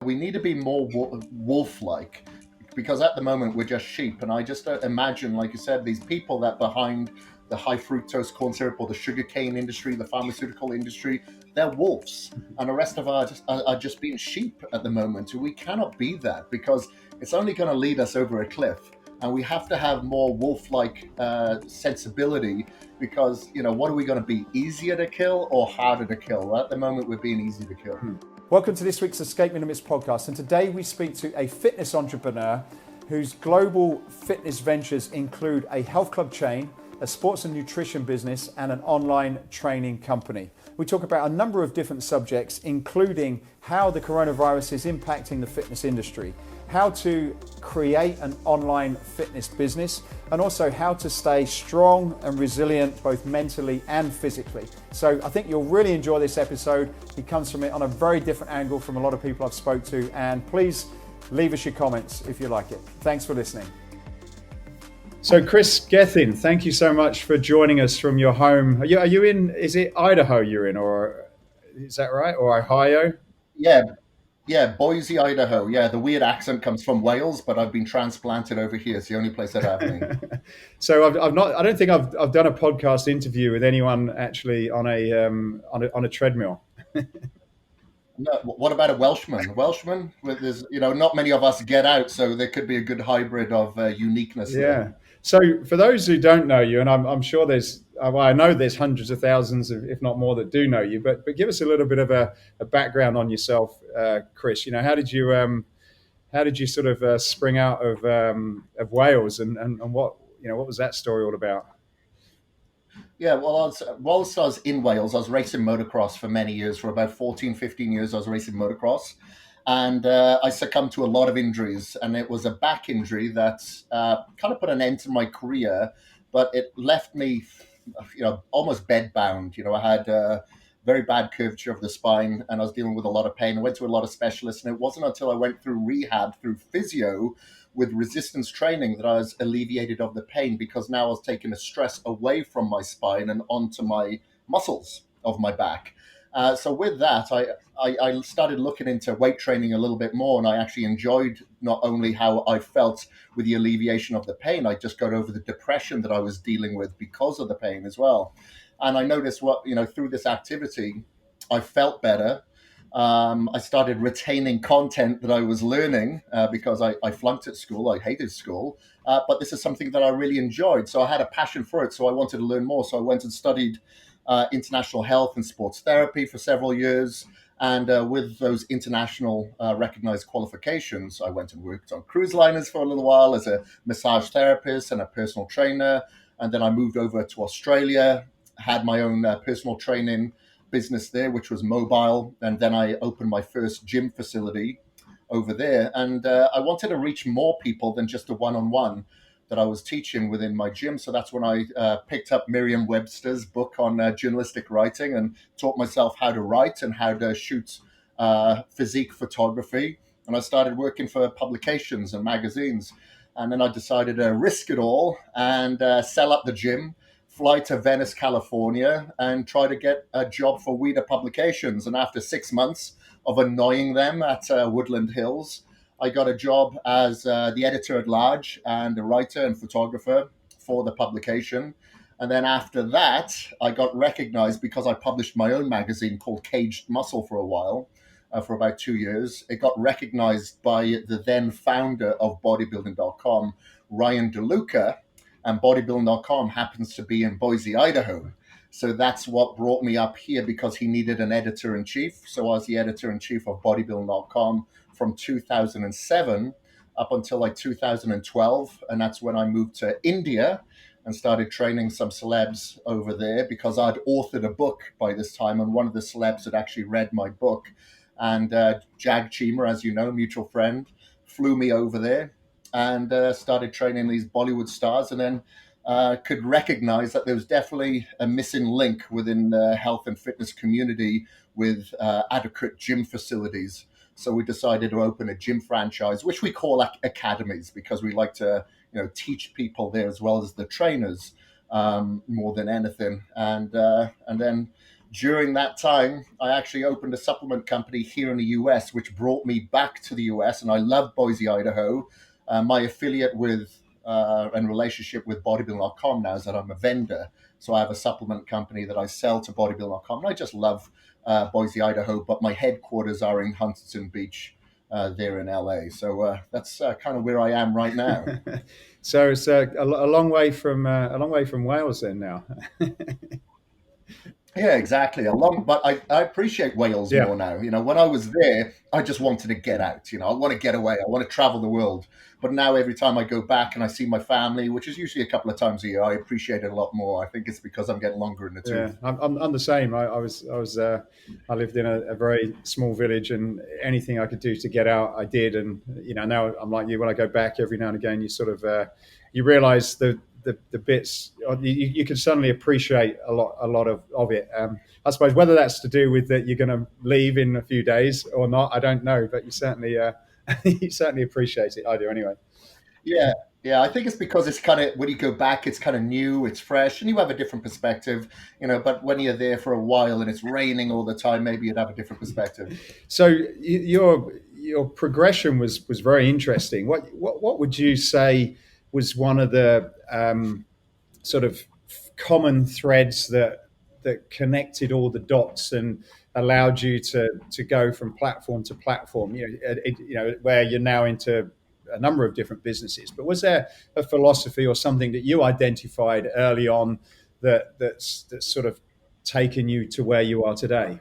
we need to be more wolf-like, because at the moment we're just sheep. And I just imagine, like you said, these people that behind the high fructose corn syrup or the sugarcane industry, the pharmaceutical industry, they're wolves, and the rest of us are just being sheep at the moment. We cannot be that, because it's only going to lead us over a cliff. And we have to have more wolf-like sensibility, because what are we going to be, easier to kill or harder to kill? Well, at the moment we're being easy to kill. Welcome to this week's Escaping the Myths podcast, and today we speak to a fitness entrepreneur whose global fitness ventures include a health club chain, a sports and nutrition business, and an online training company. We talk about a number of different subjects, including how the coronavirus is impacting the fitness industry, how to create an online fitness business, and also how to stay strong and resilient both mentally and physically. So I think you'll really enjoy this episode. He comes from it on a very different angle from a lot of people I've spoke to, and please leave us your comments if you like it. Thanks for listening. So Kris Gethin, thank you so much for joining us from your home. Are you in, is it Idaho you're in, or is that right? Or Ohio? Yeah, Boise, Idaho. Yeah, the weird accent comes from Wales, but I've been transplanted over here. It's the only place that have me. So I've not. I don't think I've done a podcast interview with anyone actually on a treadmill. No, what about a Welshman? Welshman, there's not many of us get out, so there could be a good hybrid of uniqueness. Yeah. There. So for those who don't know you, and I'm sure I know there's hundreds of thousands, if not more, that do know you, but give us a little bit of a background on yourself, Kris. How did you sort of spring out of Wales, and what was that story all about? Yeah, well, whilst I was in Wales, I was racing motocross for many years. For about 14, 15 years, I was racing motocross. And I succumbed to a lot of injuries. And it was a back injury that kind of put an end to my career, but it left me, almost bedbound. I had very bad curvature of the spine, and I was dealing with a lot of pain. I went to a lot of specialists, and it wasn't until I went through rehab, through physio, with resistance training, that I was alleviated of the pain, because now I was taking the stress away from my spine and onto my muscles of my back. So with that, I started looking into weight training a little bit more, and I actually enjoyed not only how I felt with the alleviation of the pain, I just got over the depression that I was dealing with because of the pain as well. And I noticed through this activity, I felt better. I started retaining content that I was learning because I flunked at school. I hated school, but this is something that I really enjoyed. So I had a passion for it. So I wanted to learn more. So I went and studied international health and sports therapy for several years. And with those international recognized qualifications, I went and worked on cruise liners for a little while as a massage therapist and a personal trainer. And then I moved over to Australia, had my own personal training business there, which was mobile. And then I opened my first gym facility over there. And I wanted to reach more people than just a one-on-one that I was teaching within my gym. So that's when I picked up Merriam-Webster's book on journalistic writing and taught myself how to write and how to shoot physique photography. And I started working for publications and magazines. And then I decided to risk it all and sell up the gym, fly to Venice, California, and try to get a job for Weeder Publications. And after 6 months of annoying them at Woodland Hills, I got a job as the editor-at-large and a writer and photographer for the publication. And then after that, I got recognized because I published my own magazine called Kaged Muscle for a while, for about 2 years. It got recognized by the then founder of bodybuilding.com, Ryan DeLuca, and bodybuilding.com happens to be in Boise, Idaho. So that's what brought me up here, because he needed an editor-in-chief. So I was the editor-in-chief of bodybuilding.com from 2007 up until like 2012. And that's when I moved to India and started training some celebs over there, because I'd authored a book by this time. And one of the celebs had actually read my book. And Jag Chima, as you know, mutual friend, flew me over there and started training these Bollywood stars, and then could recognize that there was definitely a missing link within the health and fitness community with adequate gym facilities. So we decided to open a gym franchise, which we call academies, because we like to teach people there as well as the trainers more than anything. And then During that time, I actually opened a supplement company here in the US, which brought me back to the US. And I love Boise, Idaho. My affiliate with and relationship with bodybuilding.com now is that I'm a vendor. So I have a supplement company that I sell to bodybuilding.com. And I just love Boise, Idaho, but my headquarters are in Huntington Beach, there in LA. So that's kind of where I am right now. So it's a long way from Wales then now. Yeah, exactly. But I appreciate Wales Yeah. more now. When I was there, I just wanted to get out. I want to get away. I want to travel the world. But now every time I go back and I see my family, which is usually a couple of times a year, I appreciate it a lot more. I think it's because I'm getting longer in the Yeah, tooth. I'm the same. I lived in a very small village, and anything I could do to get out, I did. And now I'm like you. When I go back every now and again, you sort of you realise the bits you can suddenly appreciate a lot of it. I suppose whether that's to do with that you're going to leave in a few days or not, I don't know. But you certainly you certainly appreciate it. I do anyway. Yeah, yeah. I think it's because it's kind of when you go back, it's kind of new, it's fresh, and you have a different perspective. But when you're there for a while and it's raining all the time, maybe you'd have a different perspective. So your progression was very interesting. What would you say was one of the sort of common threads that connected all the dots and allowed you to go from platform to platform? Where you're now into a number of different businesses. But was there a philosophy or something that you identified early on that's sort of taken you to where you are today?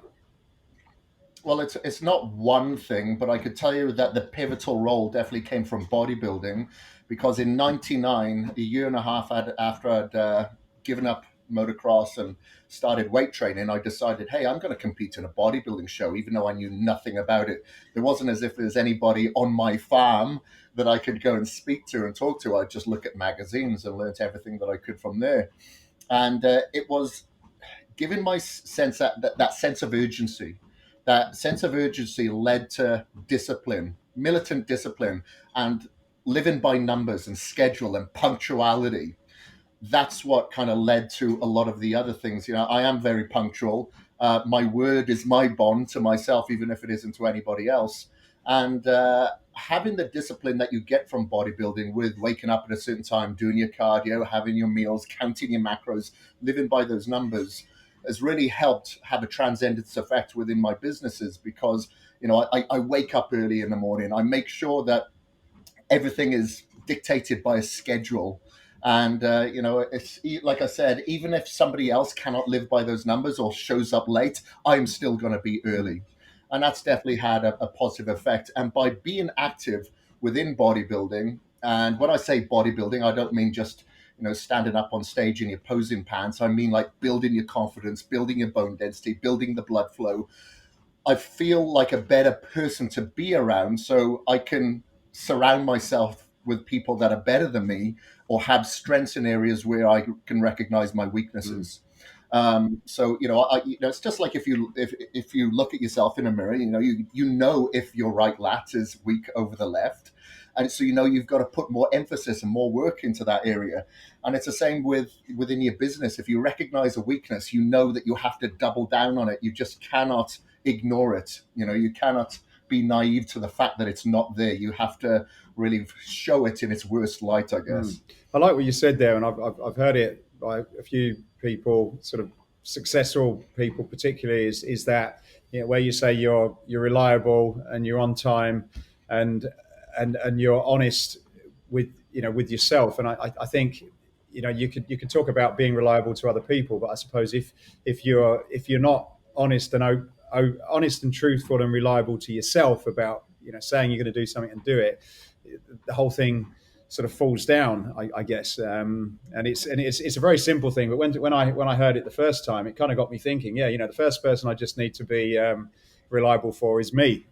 Well, it's not one thing, but I could tell you that the pivotal role definitely came from bodybuilding, because in '99, a year and a half after I'd given up motocross and started weight training, I decided, hey, I'm going to compete in a bodybuilding show, even though I knew nothing about it. There wasn't as if there's anybody on my farm that I could go and speak to and talk to. I'd just look at magazines and learnt everything that I could from there. And it was given my sense that sense of urgency. That sense of urgency led to discipline, militant discipline, and living by numbers and schedule and punctuality. That's what kind of led to a lot of the other things. I am very punctual. My word is my bond to myself, even if it isn't to anybody else. And having the discipline that you get from bodybuilding, with waking up at a certain time, doing your cardio, having your meals, counting your macros, living by those numbers, has really helped have a transcendence effect within my businesses, because I wake up early in the morning. I make sure that everything is dictated by a schedule. And it's like I said, even if somebody else cannot live by those numbers or shows up late, I'm still going to be early. And that's definitely had a positive effect. And by being active within bodybuilding, and when I say bodybuilding, I don't mean just standing up on stage in your posing pants. I mean like building your confidence, building your bone density, building the blood flow. I feel like a better person to be around, so I can surround myself with people that are better than me or have strengths in areas where I can recognize my Mm. weaknesses. So it's just like if you look at yourself in a mirror, you know if your right lat is weak over the left, and so you've got to put more emphasis and more work into that area. And it's the same within your business. If you recognize a weakness, you know that you have to double down on it. You just cannot ignore it. You cannot be naive to the fact that it's not there. You have to really show it in its worst light, I Mm. guess. I like what you said there, and I've heard it by a few people, sort of successful people, particularly, is that where you say you're reliable and you're on time, and and you're honest with with yourself. And I think you could talk about being reliable to other people, but I suppose if you're not honest and honest and truthful and reliable to yourself about saying you're going to do something and do it, the whole thing sort of falls down, I guess. And it's a very simple thing, but when I heard it the first time, it kind of got me thinking. Yeah, the first person I just need to be reliable for is me.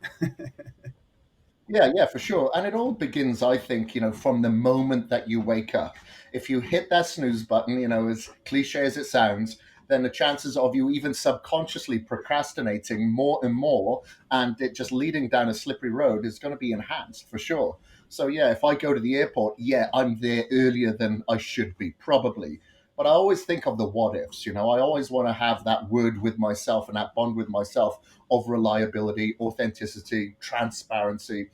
Yeah, yeah, for sure. And it all begins, I think, from the moment that you wake up. If you hit that snooze button, as cliche as it sounds, then the chances of you even subconsciously procrastinating more and more, and it just leading down a slippery road, is going to be enhanced for sure. So, yeah, if I go to the airport, yeah, I'm there earlier than I should be, probably. but I always think of the what ifs. I always want to have that word with myself and that bond with myself of reliability, authenticity, transparency.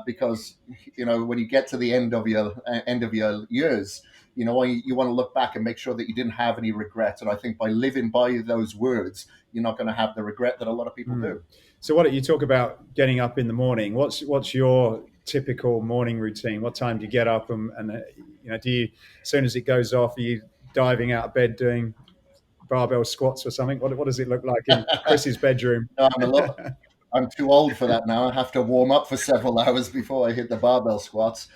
Because when you get to the end of your years, you want to look back and make sure that you didn't have any regret. And I think by living by those words, you're not going to have the regret that a lot of people do. So why don't you talk about getting up in the morning? What's your typical morning routine? What time do you get up, and do you, as soon as it goes off, are you diving out of bed doing barbell squats or something? What does it look like in Chris's bedroom? No, I'm too old for that now. I have to warm up for several hours before I hit the barbell squats.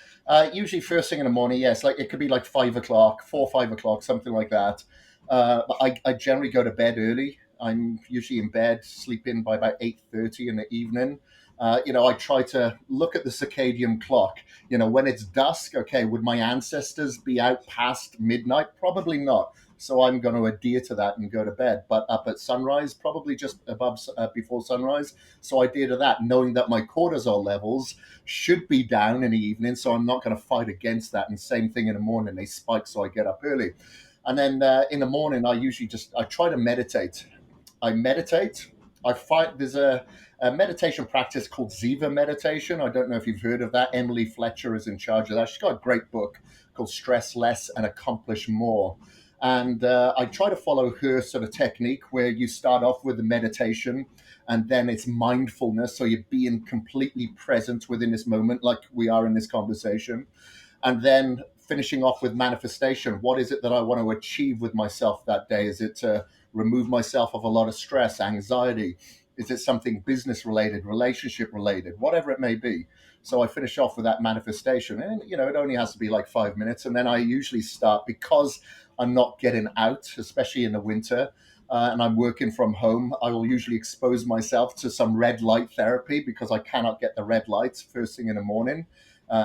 Usually first thing in the morning, yes, like it could be like 5 o'clock, 4, 5 o'clock, something like that. But I generally go to bed early. I'm usually in bed, sleeping by about 8:30 in the evening. I try to look at the circadian clock. When it's dusk, okay, would my ancestors be out past midnight? Probably not. So I'm going to adhere to that and go to bed. But up at sunrise, probably just before sunrise. So I adhere to that, knowing that my cortisol levels should be down in the evening. So I'm not going to fight against that. And same thing in the morning, they spike. So I get up early. And then in the morning, I try to meditate. I meditate. I find there's a meditation practice called Ziva meditation. I don't know if you've heard of that. Emily Fletcher is in charge of that. She's got a great book called Stress Less and Accomplish More. And I try to follow her sort of technique where you start off with the meditation and then it's mindfulness. So you're being completely present within this moment, like we are in this conversation. And then finishing off with manifestation. What is it that I want to achieve with myself that day? Is it to remove myself of a lot of stress, anxiety? Is it something business related, relationship related, whatever it may be? So I finish off with that manifestation. And, it only has to be like 5 minutes. And then I usually start, because I'm not getting out, especially in the winter, and I'm working from home, I will usually expose myself to some red light therapy because I cannot get the red lights first thing in the morning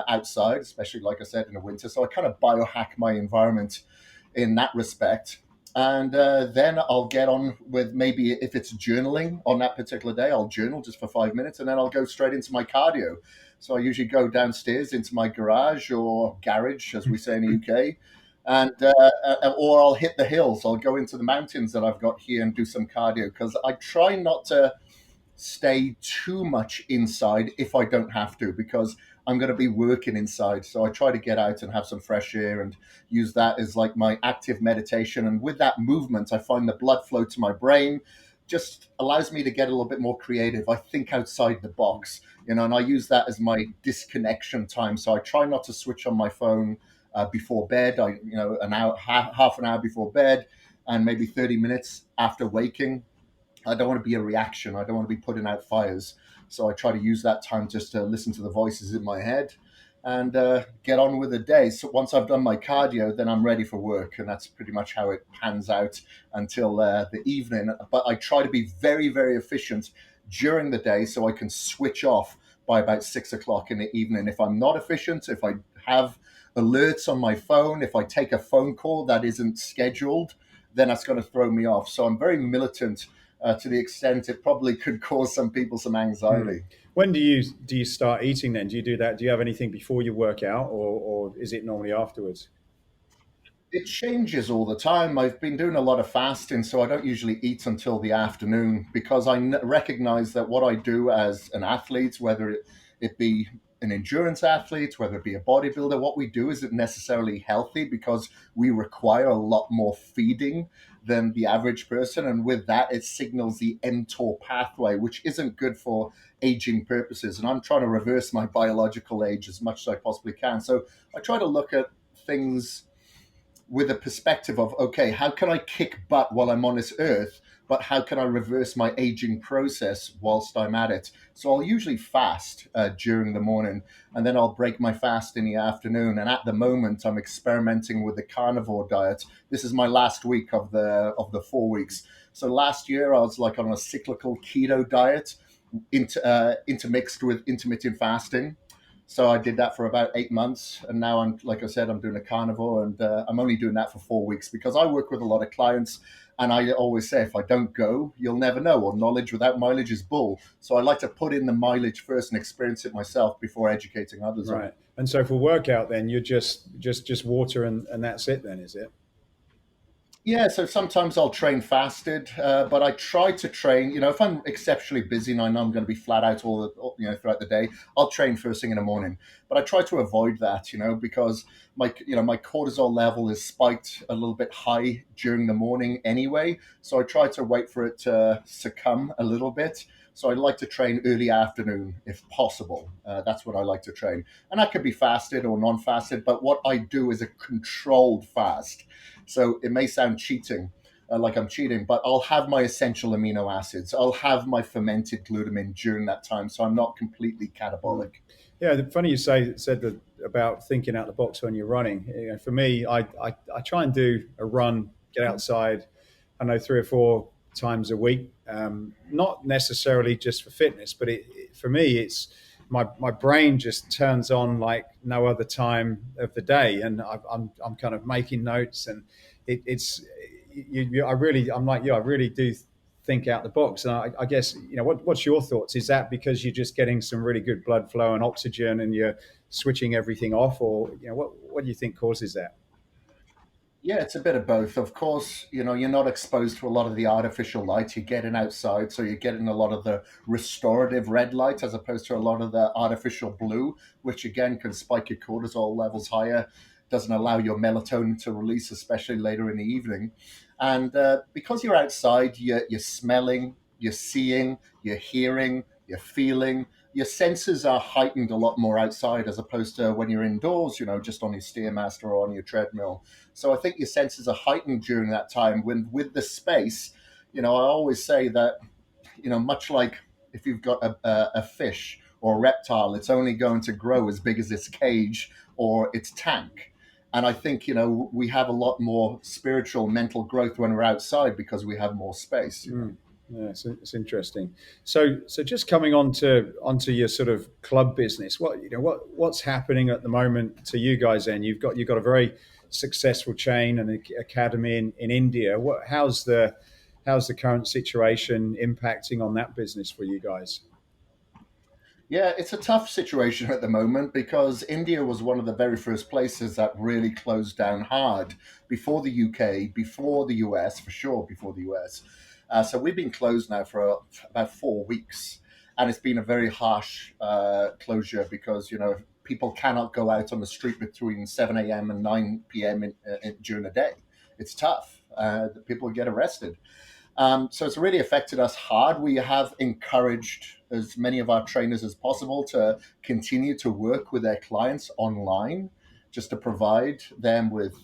outside, especially, like I said, in the winter. So I kind of biohack my environment in that respect. And then I'll get on with, maybe if it's journaling on that particular day, I'll journal just for 5 minutes and then I'll go straight into my cardio. So I usually go downstairs into my garage or garage, as we say in the UK, and or I'll hit the hills. I'll go into the mountains that I've got here and do some cardio because I try not to stay too much inside if I don't have to, because I'm going to be working inside. So I try to get out and have some fresh air and use that as like my active meditation. And with that movement, I find the blood flow to my brain just allows me to get a little bit more creative. I think outside the box, and I use that as my disconnection time. So I try not to switch on my phone before bed. An hour, half an hour before bed, and maybe 30 minutes after waking. I don't want to be a reaction. I don't want to be putting out fires. So I try to use that time just to listen to the voices in my head and get on with the day. So once I've done my cardio, then I'm ready for work. And that's pretty much how it pans out until the evening. But I try to be very, very efficient during the day so I can switch off by about 6 o'clock in the evening. If I'm not efficient, if I have alerts on my phone, if I take a phone call that isn't scheduled, then that's going to throw me off. So I'm very militant to the extent it probably could cause some people some anxiety. When do you start eating then? Do you do that? Do you have anything before you work out, or is it normally afterwards? It changes all the time. I've been doing a lot of fasting, so I don't usually eat until the afternoon because I recognize that what I do as an athlete, whether it be an endurance athlete, whether it be a bodybuilder, what we do isn't necessarily healthy because we require a lot more feeding than the average person. And with that, it signals the mTOR pathway, which isn't good for aging purposes. And I'm trying to reverse my biological age as much as I possibly can. So I try to look at things with a perspective of, okay, how can I kick butt while I'm on this earth, but how can I reverse my aging process whilst I'm at it? So I'll usually fast during the morning, and then I'll break my fast in the afternoon. And at the moment, I'm experimenting with the Carnivore Diet. This is my last week of the 4 weeks. So last year, I was like on a cyclical keto diet, intermixed with intermittent fasting. So I did that for about 8 months, and now like I said, I'm doing a carnivore, and I'm only doing that for 4 weeks because I work with a lot of clients, and I always say, if I don't go, you'll never know, or knowledge without mileage is bull. So I like to put in the mileage first and experience it myself before educating others on Right. it. And so for workout, then you're just water and that's it. Then is it? Yeah, so sometimes I'll train fasted, but I try to train. If I'm exceptionally busy and I know I'm going to be flat out throughout the day, I'll train first thing in the morning. But I try to avoid that, because my cortisol level is spiked a little bit high during the morning anyway. So I try to wait for it to succumb a little bit. So I like to train early afternoon if possible. That's what I like to train, and that could be fasted or non-fasted. But what I do is a controlled fast. So it may sound cheating, like I'm cheating, but I'll have my essential amino acids. I'll have my fermented glutamine during that time, so I'm not completely Mm. catabolic. Yeah, funny you said that about thinking out the box when you're running. For me, I try and do a run, get outside. I know 3 or 4 times a week. Not necessarily just for fitness, but for me, it's my brain just turns on like no other time of the day, and I'm kind of making notes, and it's I'm like you. I really do think out the box. And I guess, what's your thoughts? Is that because you're just getting some really good blood flow and oxygen, and you're switching everything off, or what do you think causes that? Yeah, it's a bit of both. Of course, you're not exposed to a lot of the artificial light. You're getting outside, so you're getting a lot of the restorative red light as opposed to a lot of the artificial blue, which again can spike your cortisol levels higher, doesn't allow your melatonin to release, especially later in the evening. And because you're outside, you're smelling, you're seeing, you're hearing, you're feeling. Your senses are heightened a lot more outside as opposed to when you're indoors, just on your Stairmaster or on your treadmill. So I think your senses are heightened during that time. When with the space, I always say that, much like if you've got a fish or a reptile, it's only going to grow as big as its cage or its tank. And I think, we have a lot more spiritual, mental growth when we're outside because we have more space. Mm. Yeah, it's interesting. So just coming onto your sort of club business, what's happening at the moment to you guys? Then you've got a very successful chain and academy in India. How's the current situation impacting on that business for you guys? Yeah, it's a tough situation at the moment because India was one of the very first places that really closed down hard before the UK, before the US, for sure, before the US. So we've been closed now for about 4 weeks. And it's been a very harsh closure because, people cannot go out on the street between 7 a.m. and 9 p.m. During the day. It's tough. People get arrested. So it's really affected us hard. We have encouraged as many of our trainers as possible to continue to work with their clients online, just to provide them with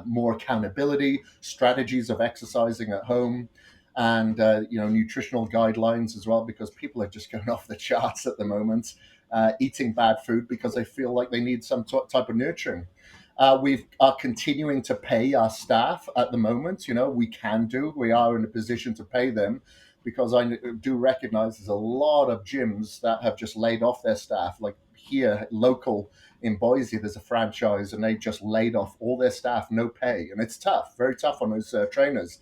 more accountability, strategies of exercising at home, and nutritional guidelines as well, because people are just going off the charts at the moment, eating bad food because they feel like they need some type of nurturing. We are continuing to pay our staff at the moment. We are in a position to pay them because I do recognize there's a lot of gyms that have just laid off their staff. Like here, local in Boise, there's a franchise and they just laid off all their staff, no pay. And it's tough, very tough on those trainers.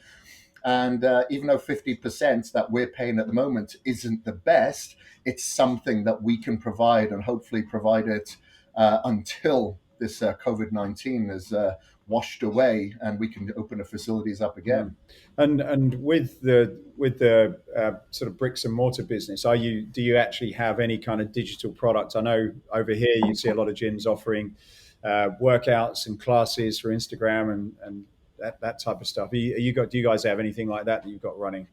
And even though 50% that we're paying at the moment isn't the best, it's something that we can provide and hopefully provide it until this COVID-19 is washed away and we can open the facilities up Mm. again. And with the sort of bricks and mortar business, do you actually have any kind of digital product? I know over here you see a lot of gyms offering workouts and classes for Instagram and that type of stuff. Do you guys have anything like that you've got running?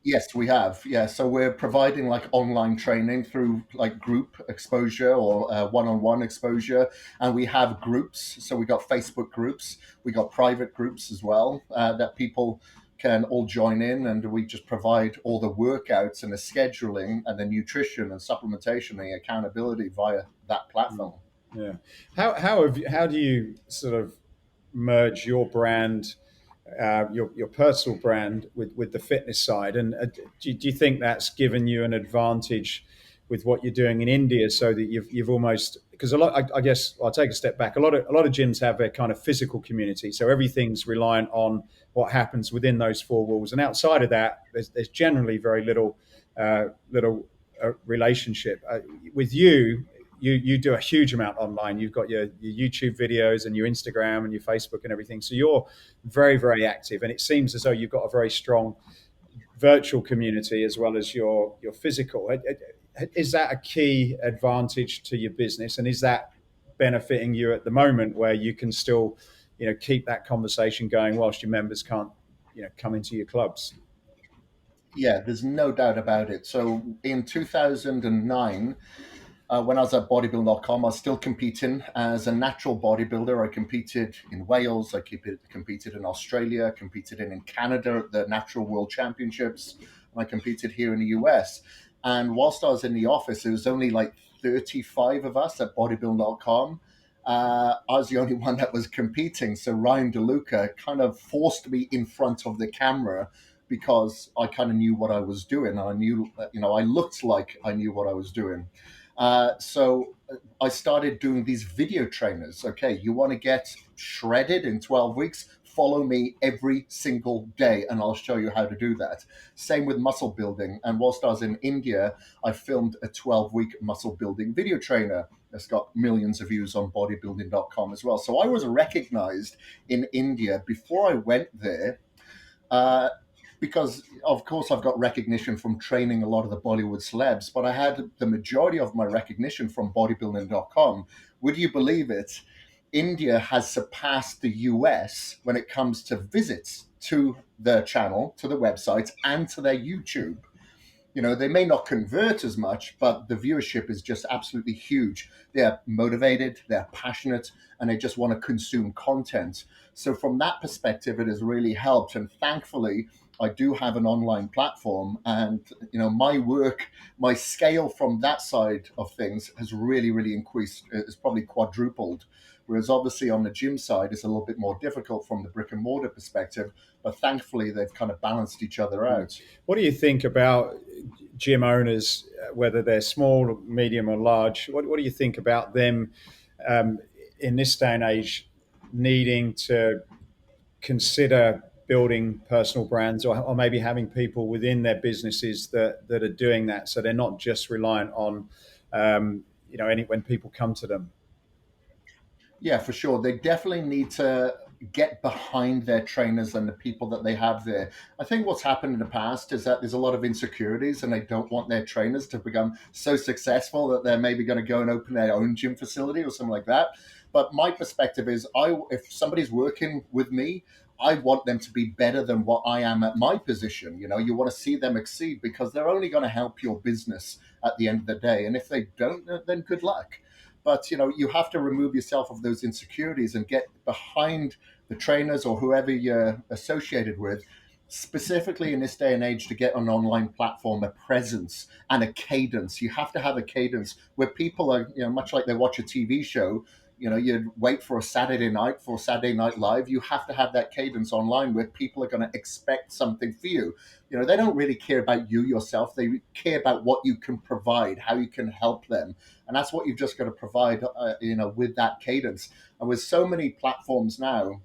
Yes, we have. Yeah, so we're providing like online training through like group exposure or one-on-one exposure, and we have groups. So we got Facebook groups, we got private groups as well that people can all join in, and we just provide all the workouts and the scheduling and the nutrition and supplementation and the accountability via that Mm. platform. Yeah. How do you sort of merge your brand, your personal brand with the fitness side? And do you think that's given you an advantage with what you're doing in India, so that you've almost, because a lot, I guess I'll take a step back. A lot of gyms have a kind of physical community, so everything's reliant on what happens within those four walls, and outside of that, there's generally very little relationship. With you, you do a huge amount online. You've got your YouTube videos and your Instagram and your Facebook and everything. So you're very, very active, and it seems as though you've got a very strong virtual community as well as your physical. Is that a key advantage to your business, and is that benefiting you at the moment, where you can still, keep that conversation going whilst your members can't, come into your clubs? Yeah, there's no doubt about it. So in 2009, when I was at bodybuilding.com, I was still competing as a natural bodybuilder. I competed in Wales, competed in Australia, competed in Canada at the Natural World Championships, and I competed here in the US. And whilst I was in the office, there was only like 35 of us at bodybuilding.com. I was the only one that was competing. So Ryan DeLuca kind of forced me in front of the camera because I kind of knew what I was doing. I knew, I looked like I knew what I was doing. So I started doing these video trainers. Okay, you want to get shredded in 12 weeks? Follow me every single day and I'll show you how to do that. Same with muscle building. And whilst I was in India, I filmed a 12-week muscle building video trainer that's got millions of views on bodybuilding.com as well. So I was recognized in India before I went there. Uh, because of course I've got recognition from training a lot of the Bollywood celebs, but I had the majority of my recognition from bodybuilding.com. Would you believe it? India has surpassed the US when it comes to visits to the channel, to the website, and to their YouTube. They may not convert as much, but the viewership is just absolutely huge. They're motivated, they're passionate, and they just want to consume content. So from that perspective, it has really helped. And thankfully, I do have an online platform, and my work, my scale from that side of things has really, really increased. It's probably quadrupled. Whereas obviously on the gym side, it's a little bit more difficult from the brick and mortar perspective. But thankfully, they've kind of balanced each other out. What do you think about gym owners, whether they're small, medium, or large? What do you think about them um, in this day and age needing to consider building personal brands, or maybe having people within their businesses that are doing that, so they're not just reliant on when people come to them? Yeah, for sure. They definitely need to get behind their trainers and the people that they have there. I think what's happened in the past is that there's a lot of insecurities and they don't want their trainers to become so successful that they're maybe going to go and open their own gym facility or something like that. But my perspective is if somebody's working with me, I want them to be better than what I am at my position. You want to see them exceed because they're only going to help your business at the end of the day. And if they don't, then good luck. But you have to remove yourself of those insecurities and get behind the trainers or whoever you're associated with, specifically in this day and age, to get an online platform, a presence and a cadence. You have to have a cadence where people are, much like they watch a TV show. You'd wait for a Saturday night for Saturday Night Live. You have to have that cadence online where people are going to expect something for you. They don't really care about you yourself. They care about what you can provide, how you can help them. And that's what you've just got to provide, with that cadence. And with so many platforms now,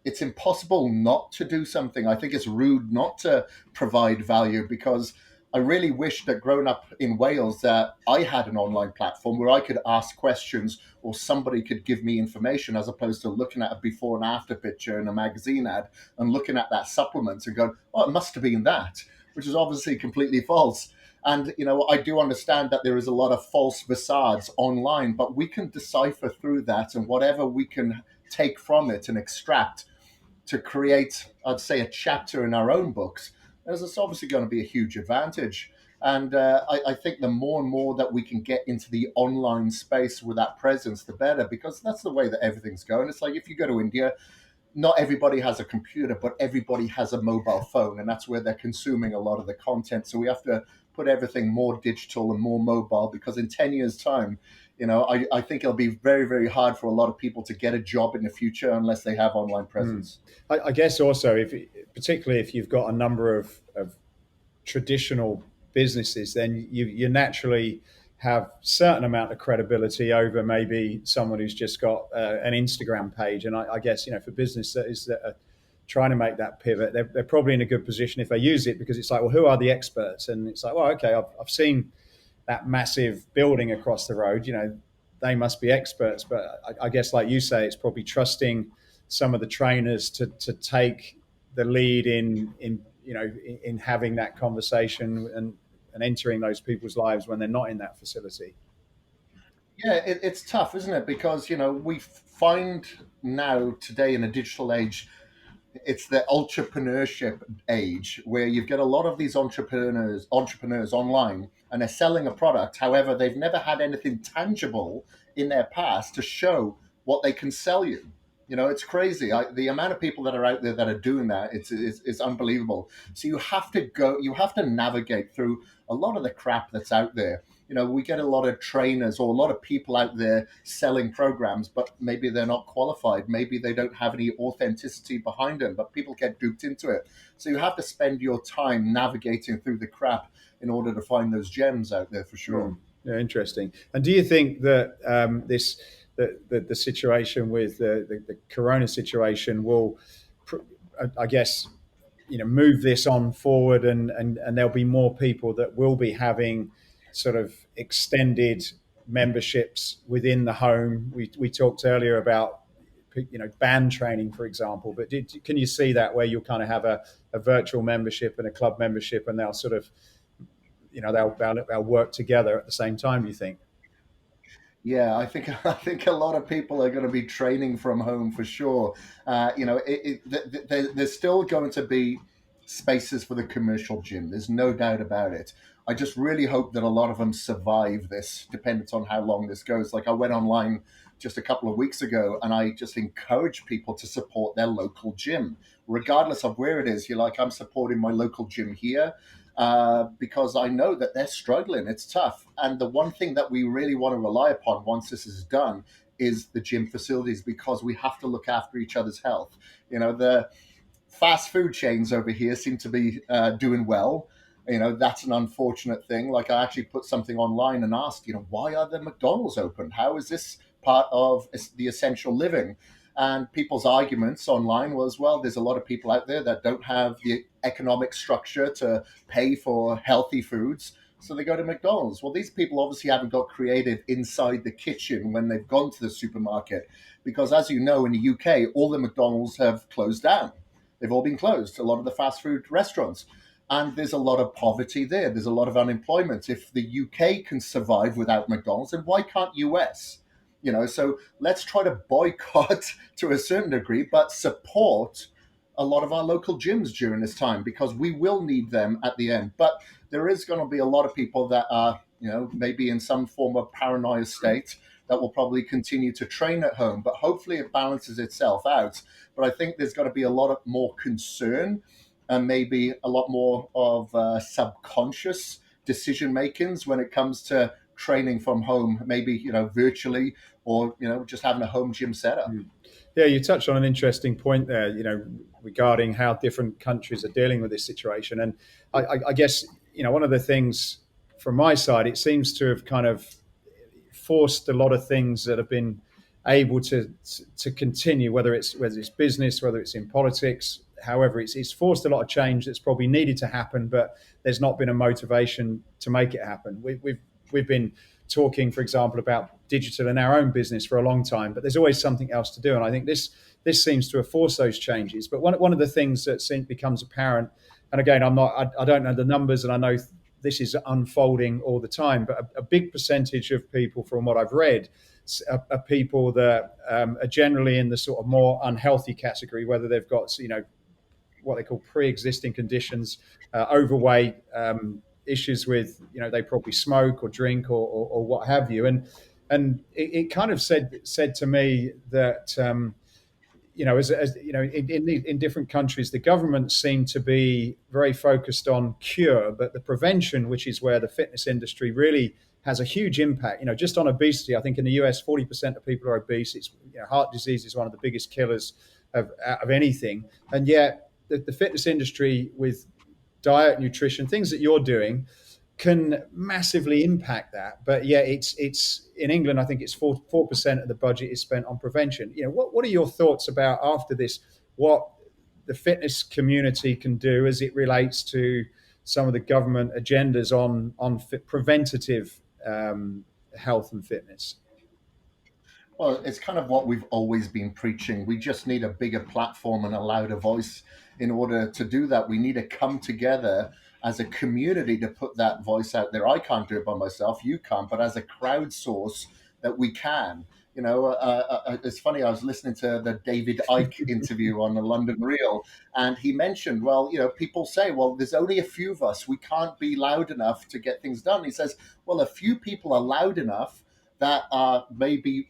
it's impossible not to do something. I think it's rude not to provide value because I really wish that growing up in Wales that I had an online platform where I could ask questions or somebody could give me information as opposed to looking at a before and after picture in a magazine ad and looking at that supplement and going, oh, it must have been that, which is obviously completely false. And, I do understand that there is a lot of false facades online, but we can decipher through that and whatever we can take from it and extract to create, I'd say, a chapter in our own books, it's obviously going to be a huge advantage. And I think the more and more that we can get into the online space with that presence, the better, because that's the way that everything's going. It's like if you go to India, not everybody has a computer, but everybody has a mobile phone, and that's where they're consuming a lot of the content. So we have to put everything more digital and more mobile because in 10 years' time, I think it'll be very, very hard for a lot of people to get a job in the future unless they have online presence. I guess also, particularly if you've got a number of traditional businesses, then you naturally have certain amount of credibility over maybe someone who's just got an Instagram page. And I guess, for business that are trying to make that pivot, they're probably in a good position if they use it, because it's like, well, who are the experts? And it's like, well, okay, I've seen that massive building across the road, they must be experts. But I guess, like you say, it's probably trusting some of the trainers to take the lead in having that conversation and entering those people's lives when they're not in that facility. Yeah, it's tough, isn't it? Because we find now today in a digital age, it's the entrepreneurship age where you've got a lot of these entrepreneurs online, and they're selling a product. However, they've never had anything tangible in their past to show what they can sell you. It's crazy. The amount of people that are out there that are doing that, it's unbelievable. So you have to navigate through a lot of the crap that's out there. We get a lot of trainers or a lot of people out there selling programs, but maybe they're not qualified. Maybe they don't have any authenticity behind them, but people get duped into it. So you have to spend your time navigating through the crap in order to find those gems out there for sure. Yeah, interesting. And do you think that the situation with the corona situation will, I guess, move this on forward, and there'll be more people that will be having sort of extended memberships within the home? We talked earlier about band training, for example, but can you see that where you'll kind of have a virtual membership and a club membership, and they'll sort of they'll work together at the same time, do you think? Yeah, I think I think a lot of people are going to be training from home for sure. There's still going to be spaces for the commercial gym. There's no doubt about it. I just really hope that a lot of them survive this, depending on how long this goes. Like I went online just a couple of weeks ago, and I just encourage people to support their local gym, regardless of where it is. You're like, I'm supporting my local gym here because I know that they're struggling. It's tough. And the one thing that we really want to rely upon once this is done is the gym facilities, because we have to look after each other's health. The fast food chains over here seem to be doing well. That's an unfortunate thing. Like I actually put something online and asked, why are the McDonald's open? How is this part of the essential living? And people's arguments online was, well, there's a lot of people out there that don't have the economic structure to pay for healthy foods. So they go to McDonald's. Well, these people obviously haven't got creative inside the kitchen when they've gone to the supermarket. Because as you know, in the UK, all the McDonald's have closed down. They've all been closed, a lot of the fast food restaurants. And there's a lot of poverty there. There's a lot of unemployment. If the UK can survive without McDonald's, then why can't US? So let's try to boycott to a certain degree, but support a lot of our local gyms during this time, because we will need them at the end. But there is going to be a lot of people that are, maybe in some form of paranoia state that will probably continue to train at home, but hopefully it balances itself out. But I think there's got to be a lot of more concern and maybe a lot more of subconscious decision makings when it comes to training from home, maybe virtually, or just having a home gym setup. Yeah, you touched on an interesting point there, regarding how different countries are dealing with this situation. And I guess, one of the things from my side, it seems to have kind of forced a lot of things that have been able to continue, whether it's business, whether it's in politics. However, it's forced a lot of change that's probably needed to happen, but there's not been a motivation to make it happen. We've been talking, for example, about digital in our own business for a long time, but there's always something else to do, and I think this seems to have forced those changes. But one of the things that becomes apparent, and again, I don't know the numbers, and I know this is unfolding all the time, but a big percentage of people, from what I've read, are people that are generally in the sort of more unhealthy category, whether they've got what they call pre-existing conditions, overweight, issues with they probably smoke or drink or what have you, and it kind of said to me that as in different countries, the governments seem to be very focused on cure, but the prevention, which is where the fitness industry really has a huge impact. Just on obesity, I think in the US, 40% of people are obese. It's heart disease is one of the biggest killers of anything, and yet the fitness industry with diet, nutrition, things that you're doing can massively impact that. But yeah, it's in England, I think it's 4% of the budget is spent on prevention. What are your thoughts about after this? What the fitness community can do as it relates to some of the government agendas on preventative health and fitness? Well, it's kind of what we've always been preaching. We just need a bigger platform and a louder voice. In order to do that, we need to come together as a community to put that voice out there. I can't do it by myself, you can't, but as a crowdsource that we can. It's funny, I was listening to the David Icke interview on the London Reel, and he mentioned, well, people say, well, there's only a few of us. We can't be loud enough to get things done. He says, well, a few people are loud enough that are maybe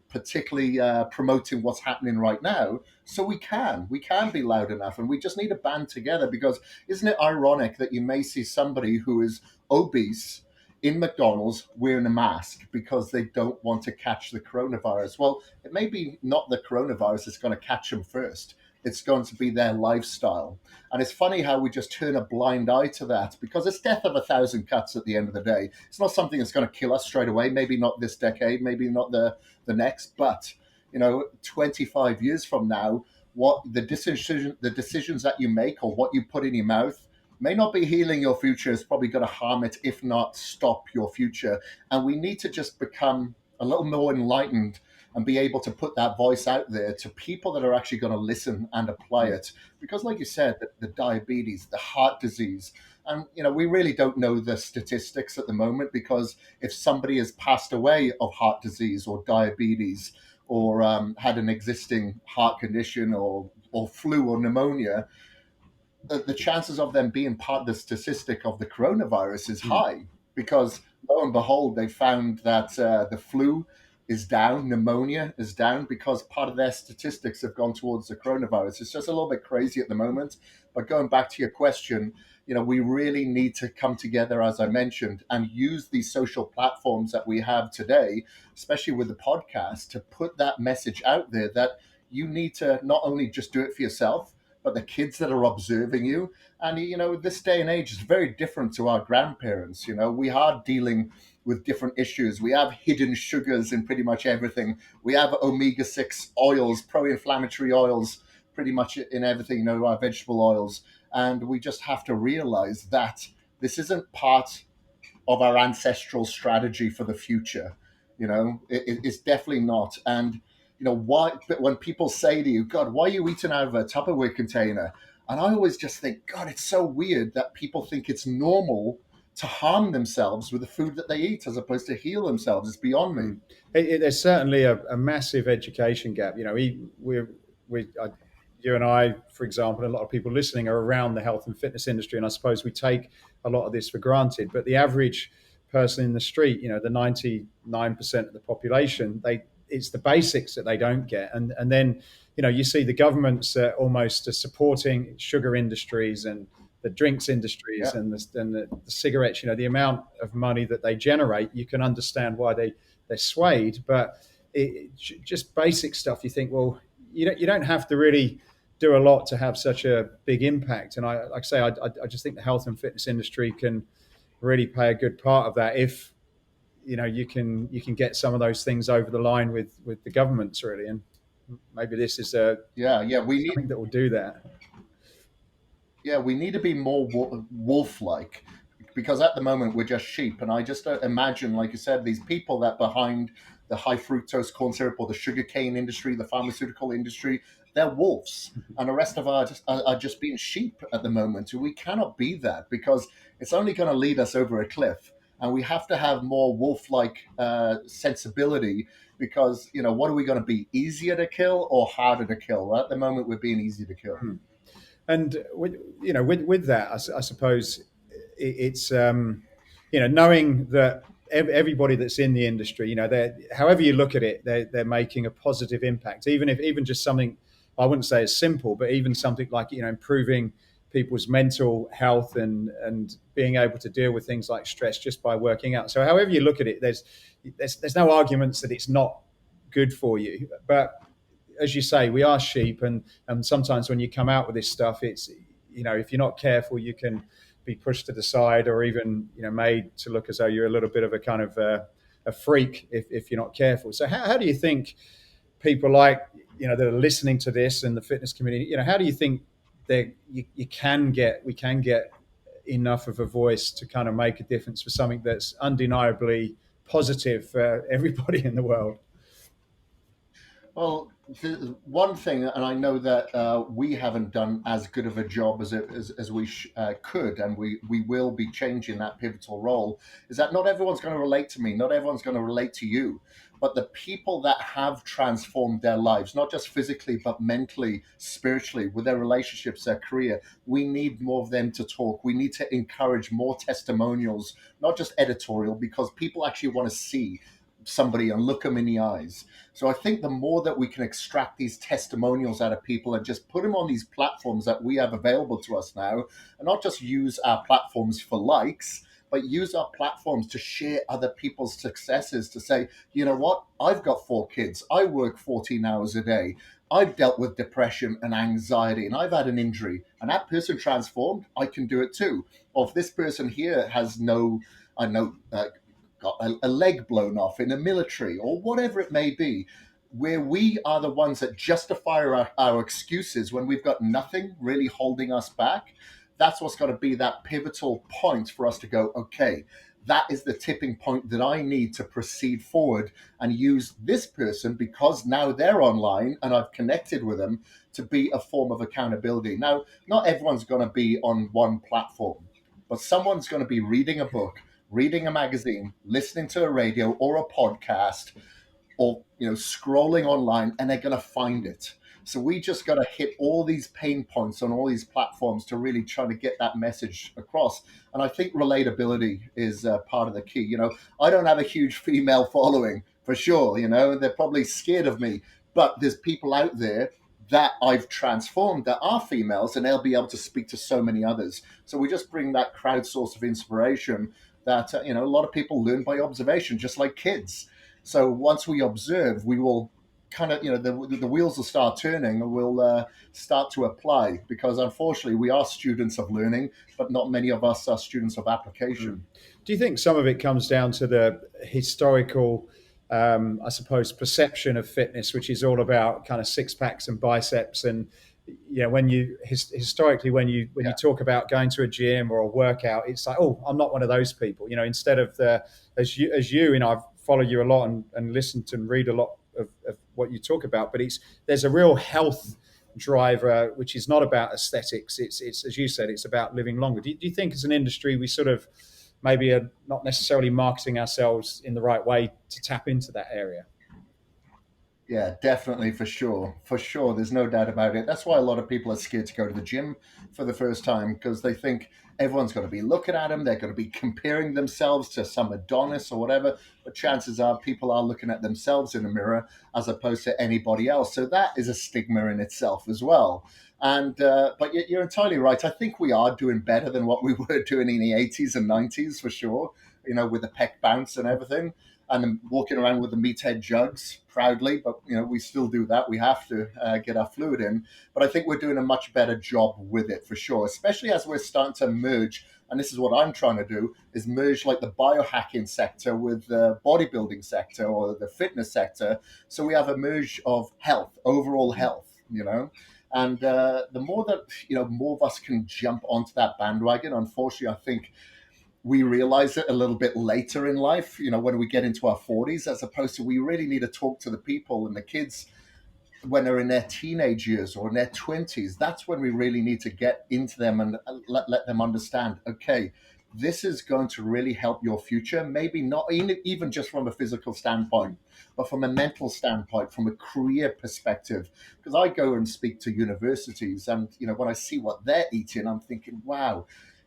particularly promoting what's happening right now. So we can be loud enough, and we just need to band together. Because isn't it ironic that you may see somebody who is obese in McDonald's wearing a mask because they don't want to catch the coronavirus? Well, it may be not the coronavirus that's going to catch them first. It's going to be their lifestyle. And it's funny how we just turn a blind eye to that, because it's death of a thousand cuts at the end of the day. It's not something that's going to kill us straight away, maybe not this decade, maybe not the next, but 25 years from now, what the decisions that you make or what you put in your mouth may not be healing your future. It's probably going to harm it, if not stop your future. And we need to just become a little more enlightened and be able to put that voice out there to people that are actually going to listen and apply it. Because, like you said, the diabetes, the heart disease, and we really don't know the statistics at the moment, because if somebody has passed away of heart disease or diabetes, or had an existing heart condition, or flu or pneumonia, the chances of them being part of the statistic of the coronavirus is Mm. high, because lo and behold, they found that the flu is down, pneumonia is down, because part of their statistics have gone towards the coronavirus. It's just a little bit crazy at the moment. But going back to your question, we really need to come together, as I mentioned, and use these social platforms that we have today, especially with the podcast, to put that message out there that you need to not only just do it for yourself, but the kids that are observing you. And this day and age is very different to our grandparents. We are dealing with different issues. We have hidden sugars in pretty much everything. We have omega-6 oils, pro-inflammatory oils, pretty much in everything, our vegetable oils. And we just have to realize that this isn't part of our ancestral strategy for the future. It's definitely not. And why? But when people say to you, "God, why are you eating out of a Tupperware container?" And I always just think, God, it's so weird that people think it's normal to harm themselves with the food that they eat, as opposed to heal themselves. It's beyond me. Mm. There's certainly a massive education gap. You and I, for example, and a lot of people listening are around the health and fitness industry, and I suppose we take a lot of this for granted. But the average person in the street, the 99% of the population, it's the basics that they don't get, and then you see the governments almost supporting sugar industries and the drinks industries Yeah. and the cigarettes. The amount of money that they generate, you can understand why they're swayed. But just basic stuff, you think, well, you don't have to really do a lot to have such a big impact. And I, like I say, I just think the health and fitness industry can really play a good part of that if you can get some of those things over the line with the governments, really. And maybe this is Yeah, yeah. something that will do that. We need to be more wolf-like, because at the moment we're just sheep. And I just imagine, like you said, these people that behind the high fructose corn syrup or the sugarcane industry, the pharmaceutical industry, they're wolves, and the rest of us are just being sheep at the moment. We cannot be that, because it's only going to lead us over a cliff. And we have to have more wolf-like sensibility, because what are we going to be? Easier to kill or harder to kill? Well, at the moment, we're being easy to kill. And with that, I suppose it's knowing that everybody that's in the industry, they're, however you look at it, they're making a positive impact. Even just something, I wouldn't say as simple, but even something like improving people's mental health and being able to deal with things like stress just by working out. So however you look at it, there's no arguments that it's not good for you, but as you say, we are sheep, and sometimes when you come out with this stuff, it's if you're not careful, you can be pushed to the side, or even made to look as though you're a little bit of a kind of a freak if you're not careful. So how do you think people like that are listening to this in the fitness community, how do you think that we can get enough of a voice to kind of make a difference for something that's undeniably positive for everybody in the world? Well, the one thing, and I know that we haven't done as good of a job as we could, and we will be changing that pivotal role, is that not everyone's going to relate to me, not everyone's going to relate to you, but the people that have transformed their lives, not just physically, but mentally, spiritually, with their relationships, their career, we need more of them to talk. We need to encourage more testimonials, not just editorial, because people actually want to see somebody and look them in the eyes. So I think the more that we can extract these testimonials out of people and just put them on these platforms that we have available to us now, and not just use our platforms for likes, but use our platforms to share other people's successes, to say, you know what, I've got 4 kids, I work 14 hours a day, I've dealt with depression and anxiety, and I've had an injury, and that person transformed, I can do it too. Or if this person here has no, I know, got a leg blown off in the military or whatever it may be, where we are the ones that justify our excuses when we've got nothing really holding us back. That's what's got to be that pivotal point for us to go, okay, that is the tipping point that I need to proceed forward and use this person, because now they're online and I've connected with them, to be a form of accountability. Now, not everyone's going to be on one platform, but someone's going to be reading a book, reading a magazine, listening to a radio or a podcast, or scrolling online, and they're going to find it. So we just got to hit all these pain points on all these platforms to really try to get that message across. And I think relatability is part of the key. I don't have a huge female following for sure. They're probably scared of me, but there's people out there that I've transformed that are females, and they'll be able to speak to so many others. So we just bring that crowd source of inspiration that a lot of people learn by observation, just like kids. So once we observe, we will kind of, the wheels will start turning, and we'll start to apply, because unfortunately we are students of learning, but not many of us are students of application. Do you think some of it comes down to the historical, I suppose, perception of fitness, which is all about kind of six packs and biceps? And when you historically, when you talk about going to a gym or a workout, it's like, oh, I'm not one of those people. Instead of as you, I've followed you a lot and listened and read a lot of what you talk about, but there's a real health driver, which is not about aesthetics. It's as you said, it's about living longer. Do you think as an industry we sort of maybe are not necessarily marketing ourselves in the right way to tap into that area? Yeah, definitely, for sure. For sure. There's no doubt about it. That's why a lot of people are scared to go to the gym for the first time, because they think everyone's going to be looking at them. They're going to be comparing themselves to some Adonis or whatever. But chances are people are looking at themselves in a mirror as opposed to anybody else. So that is a stigma in itself as well. And but you're entirely right. I think we are doing better than what we were doing in the 80s and 90s for sure, with the pec bounce and everything, and walking around with the meathead jugs proudly. But we still do that. We have to get our fluid in. But I think we're doing a much better job with it for sure, especially as we're starting to merge. And this is what I'm trying to do: is merge like the biohacking sector with the bodybuilding sector or the fitness sector. So we have a merge of health, overall health. And the more that more of us can jump onto that bandwagon. Unfortunately, I think we realize it a little bit later in life, when we get into our 40s, as opposed to we really need to talk to the people and the kids when they're in their teenage years or in their 20s. That's when we really need to get into them and let them understand, okay, this is going to really help your future. Maybe not even just from a physical standpoint, but from a mental standpoint, from a career perspective. Because I go and speak to universities, and when I see what they're eating, I'm thinking, wow,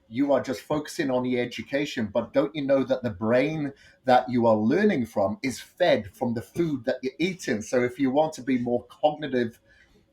you are just focusing on the education, but don't you know that the brain that you are learning from is fed from the food that you're eating? So if you want to be more cognitive,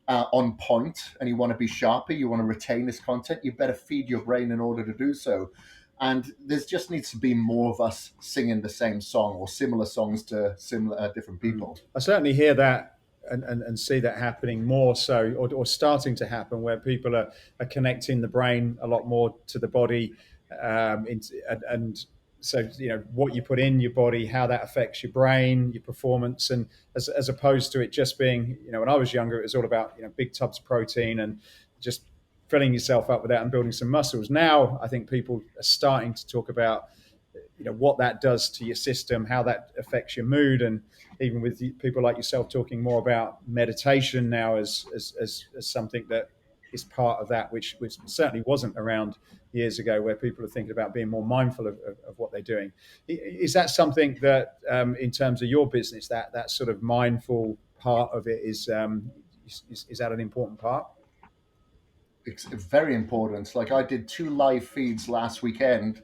on point, and you want to be sharper, you want to retain this content, you better feed your brain in order to do so. And there's just needs to be more of us singing the same song or similar songs to similar different people. I certainly hear that and see that happening more so, or starting to happen, where people are connecting the brain a lot more to the body, and so what you put in your body, how that affects your brain, your performance, and as opposed to it just being, when I was younger, it was all about big tubs of protein and just filling yourself up with that and building some muscles. Now, I think people are starting to talk about what that does to your system, how that affects your mood, and even with people like yourself talking more about meditation now as something that is part of that, which certainly wasn't around years ago, where people are thinking about being more mindful of what they're doing. Is that something that, in terms of your business, that sort of mindful part of it is that an important part? It's very important. Like I did two live feeds last weekend,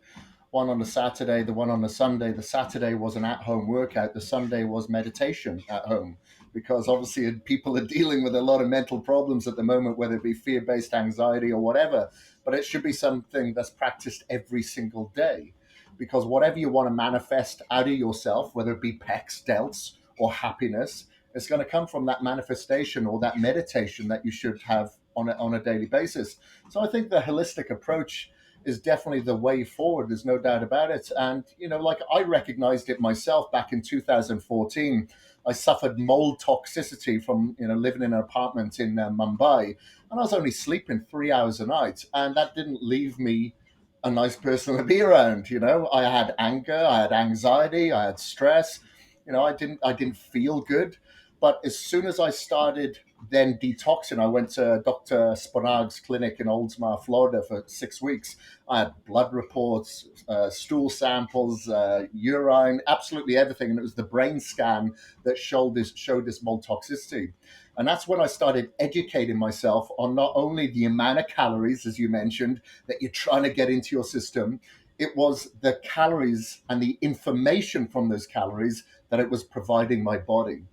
one on the Saturday, the one on the Sunday. The Saturday was an at-home workout. The Sunday was meditation at home, because obviously people are dealing with a lot of mental problems at the moment, whether it be fear-based anxiety or whatever. But it should be something that's practiced every single day, because whatever you want to manifest out of yourself, whether it be pecs, delts, or happiness, it's going to come from that manifestation or that meditation that you should have on a daily basis. So I think the holistic approach is definitely the way forward. There's no doubt about it. And, like I recognized it myself back in 2014. I suffered mold toxicity from, living in an apartment in Mumbai. And I was only sleeping 3 hours a night. And that didn't leave me a nice person to be around. I had anger, I had anxiety, I had stress. I didn't feel good. But as soon as I started then detoxing, I went to Dr. Spanag's clinic in Oldsmar, Florida for 6 weeks. I had blood reports, stool samples, urine, absolutely everything. And it was the brain scan that showed this mold toxicity. And that's when I started educating myself on not only the amount of calories, as you mentioned, that you're trying to get into your system, it was the calories and the information from those calories that it was providing my body.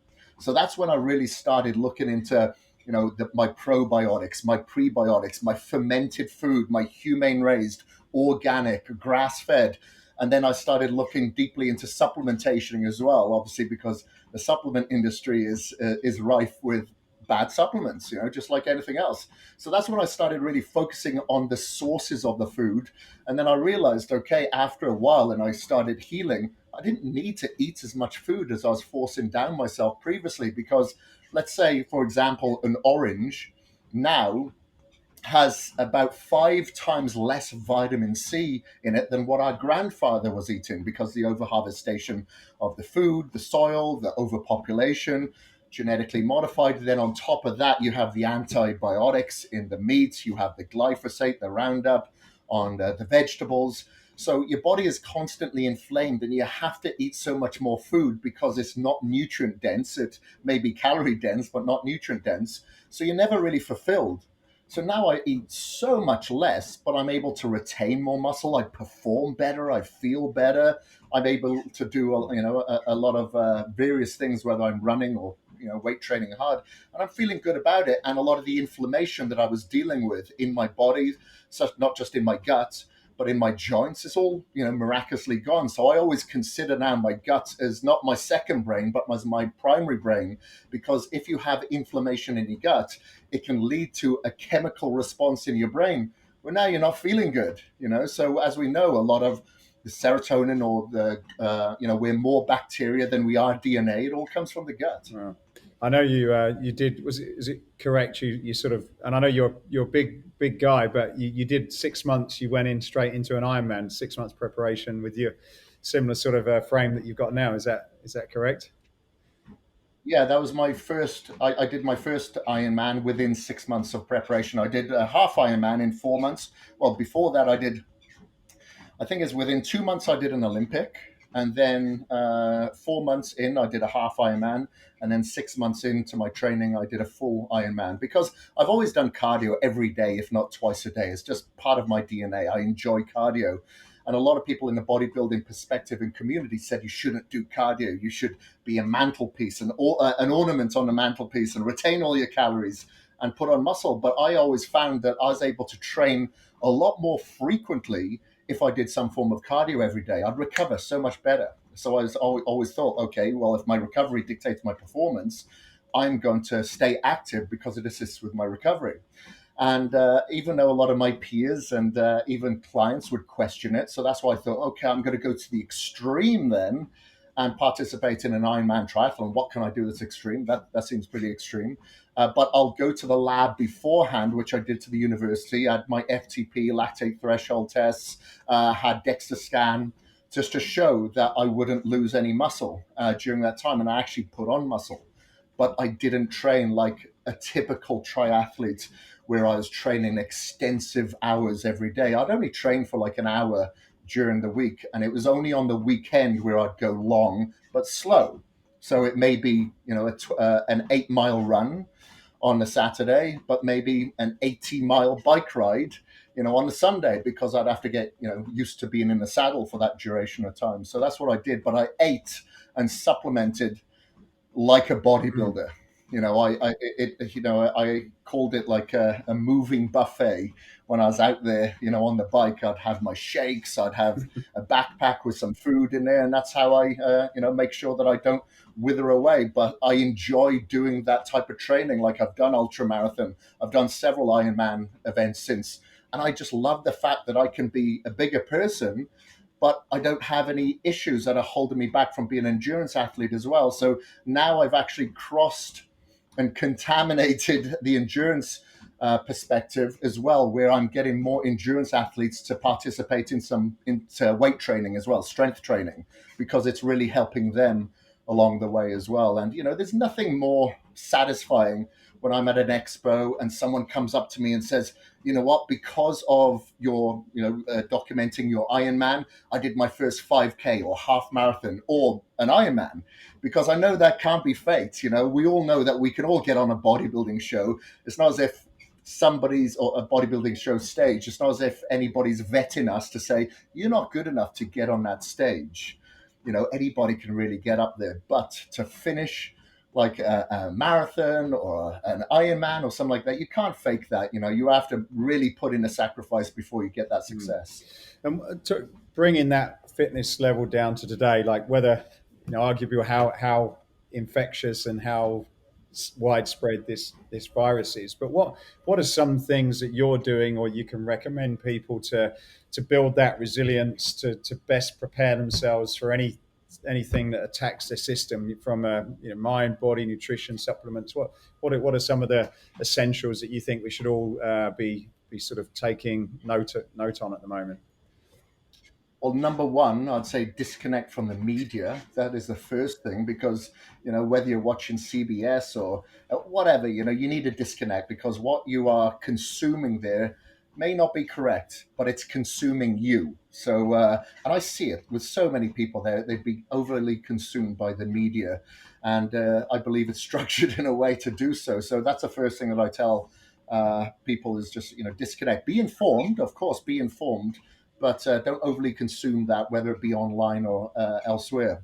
So that's when I really started looking into, my probiotics, my prebiotics, my fermented food, my humane raised, organic, grass fed. And then I started looking deeply into supplementation as well, obviously, because the supplement industry is rife with bad supplements, just like anything else. So that's when I started really focusing on the sources of the food. And then I realized, okay, after a while, and I started healing, I didn't need to eat as much food as I was forcing down myself previously. Because let's say, for example, an orange now has about 5 times less vitamin C in it than what our grandfather was eating, because the overharvestation of the food, the soil, the overpopulation, genetically modified. Then on top of that, you have the antibiotics in the meats, you have the glyphosate, the Roundup on the vegetables. So your body is constantly inflamed, and you have to eat so much more food because it's not nutrient dense. It may be calorie dense, but not nutrient dense. So you're never really fulfilled. So now I eat so much less, but I'm able to retain more muscle. I perform better. I feel better. I'm able to do a lot of various things, whether I'm running or weight training hard, and I'm feeling good about it. And a lot of the inflammation that I was dealing with in my body, such not just in my gut, but in my joints, it's all miraculously gone. So I always consider now my gut as not my second brain, but as my primary brain, because if you have inflammation in your gut, it can lead to a chemical response in your brain where now you're not feeling good. So as we know, a lot of the serotonin or we're more bacteria than we are DNA. It all comes from the gut. Wow. I know you did. Is it correct? You sort of, and I know you're a big guy, but you did 6 months. You went in straight into an Ironman, 6 months preparation with your similar sort of frame that you've got now. Is that correct? Yeah, that was my first. I did my first Ironman within 6 months of preparation. I did a half Ironman in 4 months. Well, before that, I think it's within 2 months I did an Olympic, and then 4 months in I did a half Ironman, and then 6 months into my training I did a full Ironman, because I've always done cardio every day, if not twice a day. It's just part of my DNA. I enjoy cardio. And a lot of people in the bodybuilding perspective and community said you shouldn't do cardio. You should be a mantelpiece, an ornament on the mantelpiece, and retain all your calories and put on muscle. But I always found that I was able to train a lot more frequently if I did some form of cardio every day. I'd recover so much better. So I was always thought, okay, well, if my recovery dictates my performance, I'm going to stay active because it assists with my recovery. And even though a lot of my peers and even clients would question it, so that's why I thought, okay, I'm going to go to the extreme then. and participate in an Ironman triathlon. What can I do that's extreme? That seems pretty extreme. But I'll go to the lab beforehand, which I did to the university. I had my FTP, lactate threshold tests, had DEXA scan, just to show that I wouldn't lose any muscle during that time. And I actually put on muscle, but I didn't train like a typical triathlete where I was training extensive hours every day. I'd only train for like an hour during the week, and it was only on the weekend where I'd go long but slow. So it may be, an 8 mile run on a Saturday, but maybe an 80-mile bike ride, on a Sunday, because I'd have to get, used to being in the saddle for that duration of time. So that's what I did. But I ate and supplemented like a bodybuilder. I called it like a moving buffet. When I was out there, on the bike, I'd have my shakes, I'd have a backpack with some food in there, and that's how I, make sure that I don't wither away. But I enjoy doing that type of training. Like, I've done ultra marathon, I've done several Ironman events since, and I just love the fact that I can be a bigger person, but I don't have any issues that are holding me back from being an endurance athlete as well. So now I've actually crossed and contaminated the endurance perspective as well, where I'm getting more endurance athletes to participate into weight training as well, strength training, because it's really helping them along the way as well. And there's nothing more satisfying when I'm at an expo and someone comes up to me and says, you know what, because of your, documenting your Ironman, I did my first 5K or half marathon or an Ironman, because I know that can't be faked. We all know that we can all get on a bodybuilding show. It's not as if somebody's or a bodybuilding show stage. It's not as if anybody's vetting us to say, you're not good enough to get on that stage. Anybody can really get up there, but to finish like a marathon or an Ironman or something like that, you can't fake that. You have to really put in a sacrifice before you get that success. And to bringing that fitness level down to today, like whether, arguably how infectious and how widespread this virus is, but what are some things that you're doing or you can recommend people to build that resilience to best prepare themselves for anything that attacks their system, from mind, body, nutrition, supplements? What are some of the essentials that you think we should all be sort of taking note on at the moment? Well, number one, I'd say disconnect from the media. That is the first thing, because, whether you're watching CBS or whatever, you need to disconnect, because what you are consuming there may not be correct, but it's consuming you. So, and I see it with so many people there, they'd be overly consumed by the media. And I believe it's structured in a way to do so. So that's the first thing that I tell people is just, disconnect. Be informed, of course, be informed, but don't overly consume that, whether it be online or elsewhere.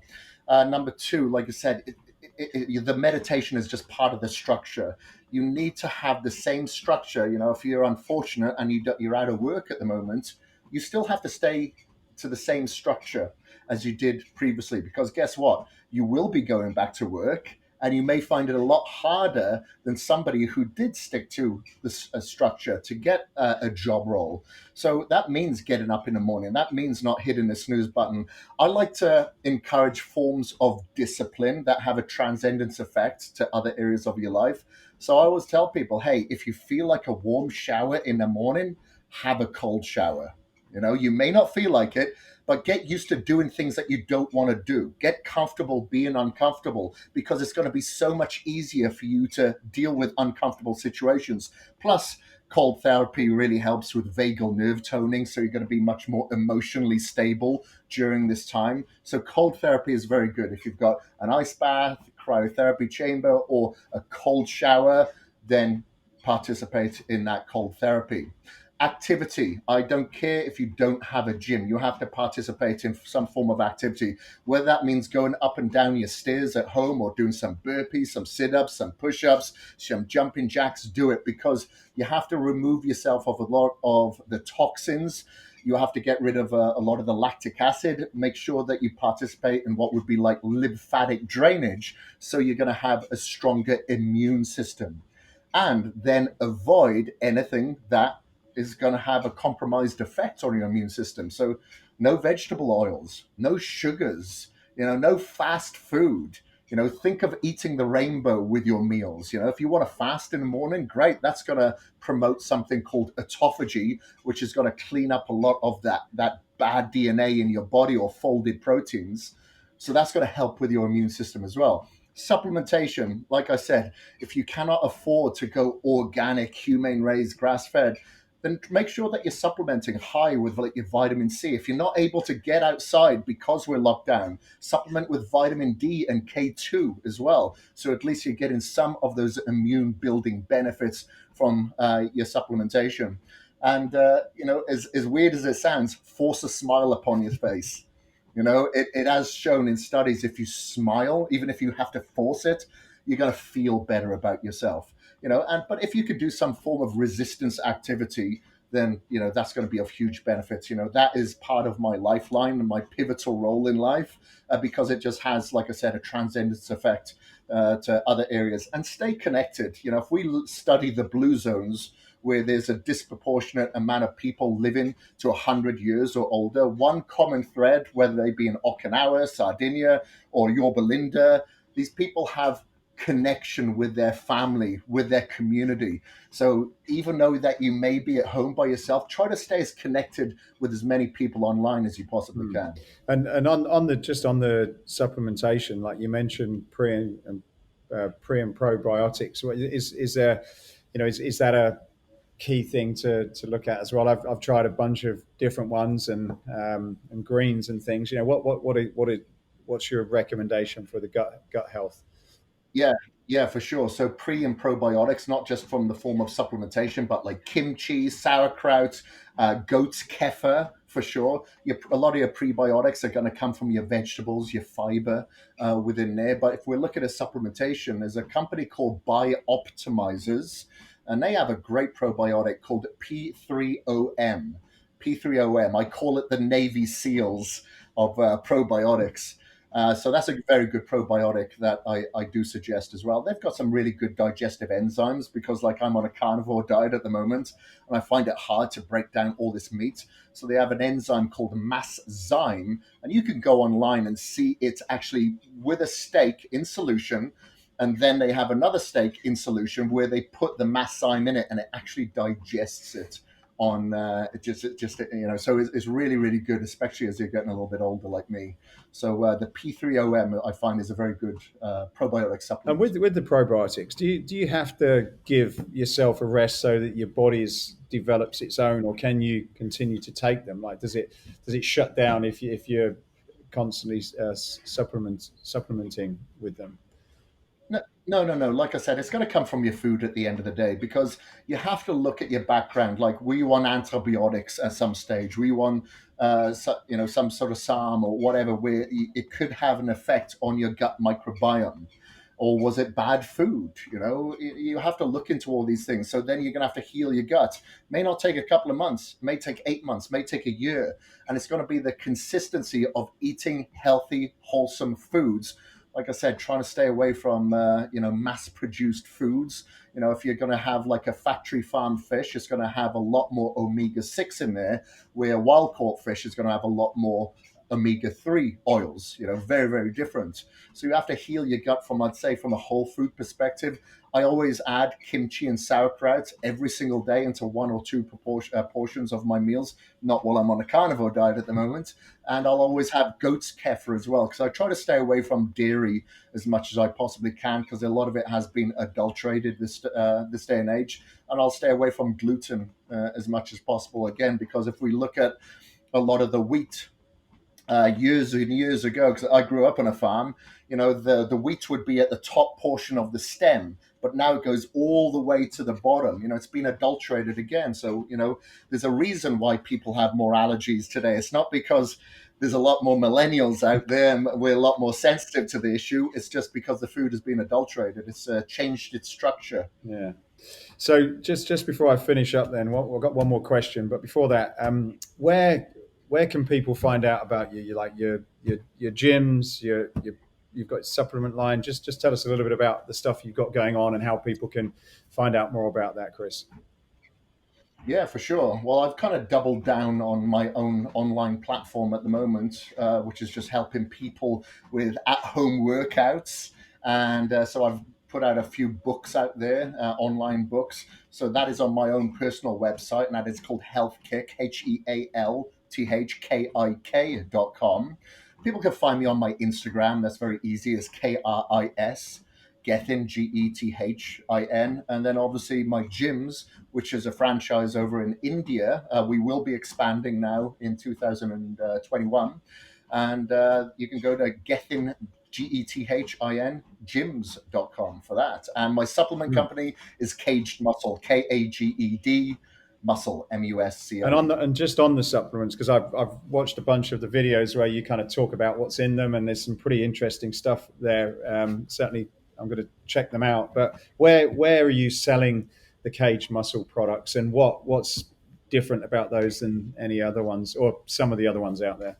Number two, like I said, the meditation is just part of the structure. You need to have the same structure. If you're unfortunate and you're out of work at the moment, you still have to stay to the same structure as you did previously, because guess what? You will be going back to work, and you may find it a lot harder than somebody who did stick to this structure to get a job role. So that means getting up in the morning. That means not hitting the snooze button. I like to encourage forms of discipline that have a transcendence effect to other areas of your life. So I always tell people, hey, if you feel like a warm shower in the morning, have a cold shower. You may not feel like it, but get used to doing things that you don't want to do. Get comfortable being uncomfortable, because it's going to be so much easier for you to deal with uncomfortable situations. Plus, cold therapy really helps with vagal nerve toning, so you're going to be much more emotionally stable during this time. So cold therapy is very good. If you've got an ice bath, cryotherapy chamber, or a cold shower, then participate in that cold therapy. Activity. I don't care if you don't have a gym. You have to participate in some form of activity, whether that means going up and down your stairs at home or doing some burpees, some sit-ups, some push-ups, some jumping jacks. Do it, because you have to remove yourself of a lot of the toxins. You have to get rid of a lot of the lactic acid. Make sure that you participate in what would be like lymphatic drainage, so you're going to have a stronger immune system. And then avoid anything that is going to have a compromised effect on your immune system. So no vegetable oils, no sugars, No fast food. Think of eating the rainbow with your meals. If you want to fast in the morning, great. That's going to promote something called autophagy, which is going to clean up a lot of that bad DNA in your body or folded proteins. So that's going to help with your immune system as well. Supplementation, like I said, if you cannot afford to go organic, humane raised, grass fed, then make sure that you're supplementing high with like your vitamin C. If you're not able to get outside because we're locked down, supplement with vitamin D and K2 as well. So at least you're getting some of those immune building benefits from your supplementation. And, as weird as it sounds, force a smile upon your face. It has shown in studies if you smile, even if you have to force it, you're going to feel better about yourself. But if you could do some form of resistance activity, then that's going to be of huge benefit. That is part of my lifeline and my pivotal role in life, because it just has, like I said, a transcendence effect to other areas. And stay connected. If we study the blue zones, where there's a disproportionate amount of people living to 100 years or older, one common thread, whether they be in Okinawa, Sardinia, or Yorba Linda, these people have connection with their family, with their community. So even though that you may be at home by yourself, try to stay as connected with as many people online as you possibly can. And on the just on the supplementation, like you mentioned, pre and probiotics. Is there, is that a key thing to look at as well? I've tried a bunch of different ones and greens and things. What's your recommendation for the gut health? Yeah, yeah, for sure. So pre and probiotics, not just from the form of supplementation, but like kimchi, sauerkraut, goat's kefir, for sure. A lot of your prebiotics are going to come from your vegetables, your fiber within there. But if we're looking at supplementation, there's a company called Bioptimizers, and they have a great probiotic called P3OM. P3OM. I call it the Navy SEALs of probiotics. So that's a very good probiotic that I do suggest as well. They've got some really good digestive enzymes because, like, I'm on a carnivore diet at the moment, and I find it hard to break down all this meat. So they have an enzyme called Masszyme, and you can go online and see it actually with a steak in solution. And then they have another steak in solution where they put the Masszyme in it, and it actually digests it on so it's really, really good, especially as you're getting a little bit older like me. So the P3OM I find is a very good probiotic And supplement. with the probiotics, do you have to give yourself a rest so that your body develops its own, or can you continue to take them? Like, does it shut down if you're constantly supplementing with them? No, no, no, no. Like I said, it's going to come from your food at the end of the day, because you have to look at your background. Like, were you on antibiotics at some stage? Were you on, some sort of SARM or whatever, where it could have an effect on your gut microbiome? Or was it bad food? You have to look into all these things. So then you're going to have to heal your gut. May not take a couple of months, may take 8 months, may take a year. And it's going to be the consistency of eating healthy, wholesome foods, like I said, trying to stay away from mass-produced foods. If you're going to have like a factory farm fish, it's going to have a lot more omega-6 in there, where wild caught fish is going to have a lot more omega-3 oils. Very, very different. So you have to heal your gut from, I'd say, from a whole food perspective. I always add kimchi and sauerkraut every single day into one or two portions of my meals. Not while I'm on a carnivore diet at the moment. And I'll always have goat's kefir as well, because I try to stay away from dairy as much as I possibly can, because a lot of it has been adulterated this day and age. And I'll stay away from gluten as much as possible, again, because if we look at a lot of the wheat years and years ago, because I grew up on a farm, the wheat would be at the top portion of the stem, but now it goes all the way to the bottom. It's been adulterated again. So, there's a reason why people have more allergies today. It's not because there's a lot more millennials out there and we're a lot more sensitive to the issue. It's just because the food has been adulterated. It's changed its structure. Yeah. So just before I finish up, then I've got one more question. But before that, where can people find out about you? You like your gyms, you've got supplement line. Just tell us a little bit about the stuff you've got going on and how people can find out more about that, Kris. Yeah, for sure. Well, I've kind of doubled down on my own online platform at the moment, which is just helping people with at-home workouts. And so I've put out a few books out there, online books. So that is on my own personal website, and that is called HealthKick, HealthKik.com. People can find me on my Instagram. That's very easy. It's Kris Gethin, Gethin. And then obviously my gyms, which is a franchise over in India. We will be expanding now in 2021. And you can go to Gethin, Gethin, gyms.com for that. And my supplement Mm. company is Kaged Muscle, Kaged Muscle, And Muscle. and just on the supplements, because I've watched a bunch of the videos where you kind of talk about what's in them, and there's some pretty interesting stuff there. Certainly, I'm going to check them out. But where are you selling the Cage Muscle products, and what's different about those than any other ones, or some of the other ones out there?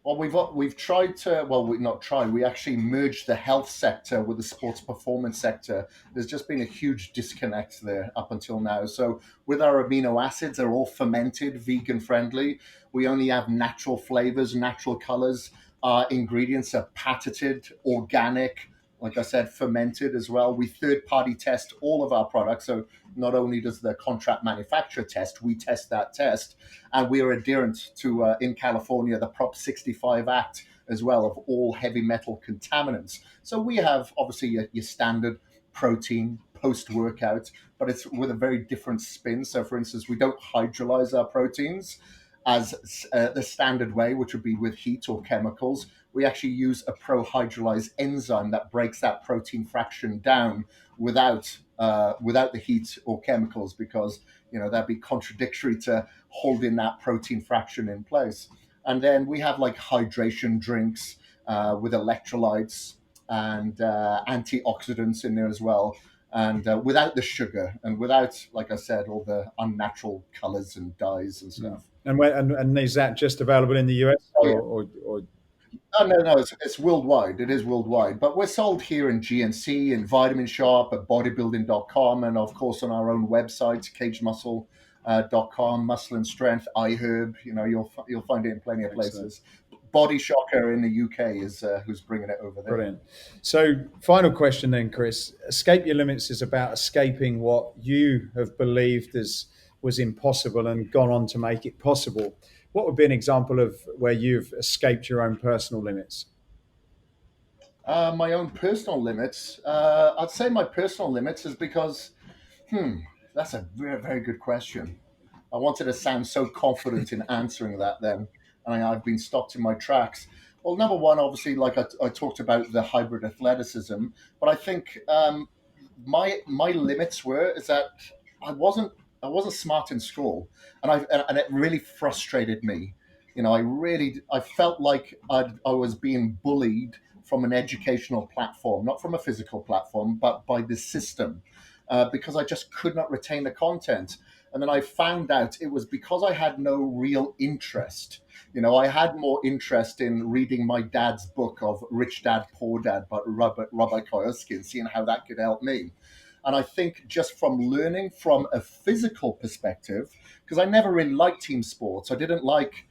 Well, we've tried to. Well, we not tried. We actually merged the health sector with the sports performance sector. There's just been a huge disconnect there up until now. So, with our amino acids, they're all fermented, vegan friendly. We only have natural flavors, natural colors. Our ingredients are patented, organic. Like I said, fermented as well. We third party test all of our products. So, not only does the contract manufacturer test, we test that test, and we are adherent to in California the Prop 65 Act as well of all heavy metal contaminants. So we have obviously your standard protein post workout, but it's with a very different spin. So, for instance, we don't hydrolyze our proteins as the standard way, which would be with heat or chemicals. We actually use a pro-hydrolyzed enzyme that breaks that protein fraction down without the heat or chemicals, because that'd be contradictory to holding that protein fraction in place. And then we have like hydration drinks with electrolytes and antioxidants in there as well, and without the sugar and without, like I said, all the unnatural colors and dyes and Mm. stuff. And is that just available in the US Oh yeah. or Oh, no, no, it's worldwide. It is worldwide. But we're sold here in GNC, in Vitamin Shop, at bodybuilding.com, and of course on our own website, cagemuscle.com, Muscle and Strength, iHerb. You'll find it in plenty of excellent? places. Body Shocker in the UK is who's bringing it over there. Brilliant. So, final question then, Kris. Escape Your Limits is about escaping what you have believed as was impossible and gone on to make it possible. What would be an example of where you've escaped your own personal limits? My own personal limits. I'd say my personal limits is because, that's a very, very good question. I wanted to sound so confident in answering that then, and I've been stopped in my tracks. Well, number one, obviously, like I talked about the hybrid athleticism, but I think my limits were is that I wasn't I wasn't smart in school, and it really frustrated me. I felt like I was being bullied from an educational platform, not from a physical platform, but by the system, because I just could not retain the content. And then I found out it was because I had no real interest. I had more interest in reading my dad's book of Rich Dad, Poor Dad by Robert Kiyosaki and seeing how that could help me. And I think just from learning from a physical perspective, because I never really liked team sports, I didn't like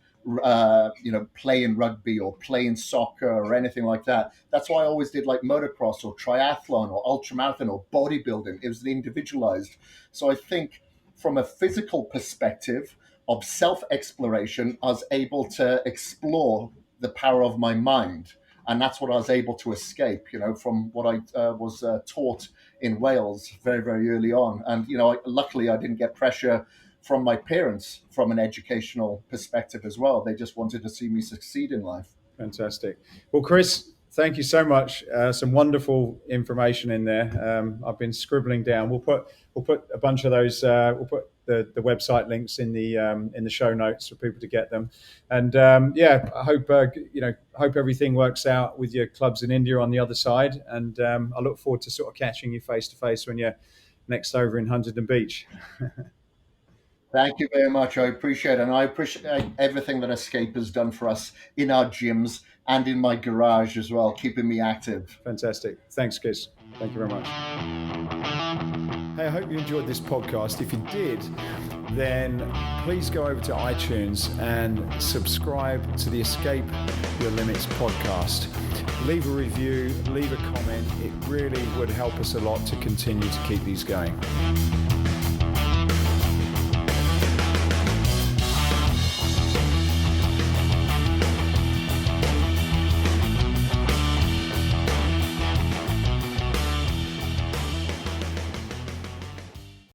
playing rugby or playing soccer or anything like that. That's why I always did like motocross or triathlon or ultramarathon or bodybuilding. It was individualized. So I think from a physical perspective of self exploration, I was able to explore the power of my mind. And that's what I was able to escape, from what I was taught in Wales very, very early on. And, luckily I didn't get pressure from my parents from an educational perspective as well. They just wanted to see me succeed in life. Fantastic. Well, Kris, thank you so much. Some wonderful information in there. I've been scribbling down. We'll put a bunch of those. We'll put the website links in the show notes for people to get them. And yeah, I hope hope everything works out with your clubs in India on the other side. And I look forward to sort of catching you face to face when you're next over in Huntington Beach. Thank you very much. I appreciate it. And I appreciate everything that Escape has done for us in our gyms and in my garage as well, keeping me active. Fantastic. Thanks, Kris. Thank you very much. Hey, I hope you enjoyed this podcast. If you did, then please go over to iTunes and subscribe to the Escape Your Limits podcast. Leave a review, leave a comment. It really would help us a lot to continue to keep these going.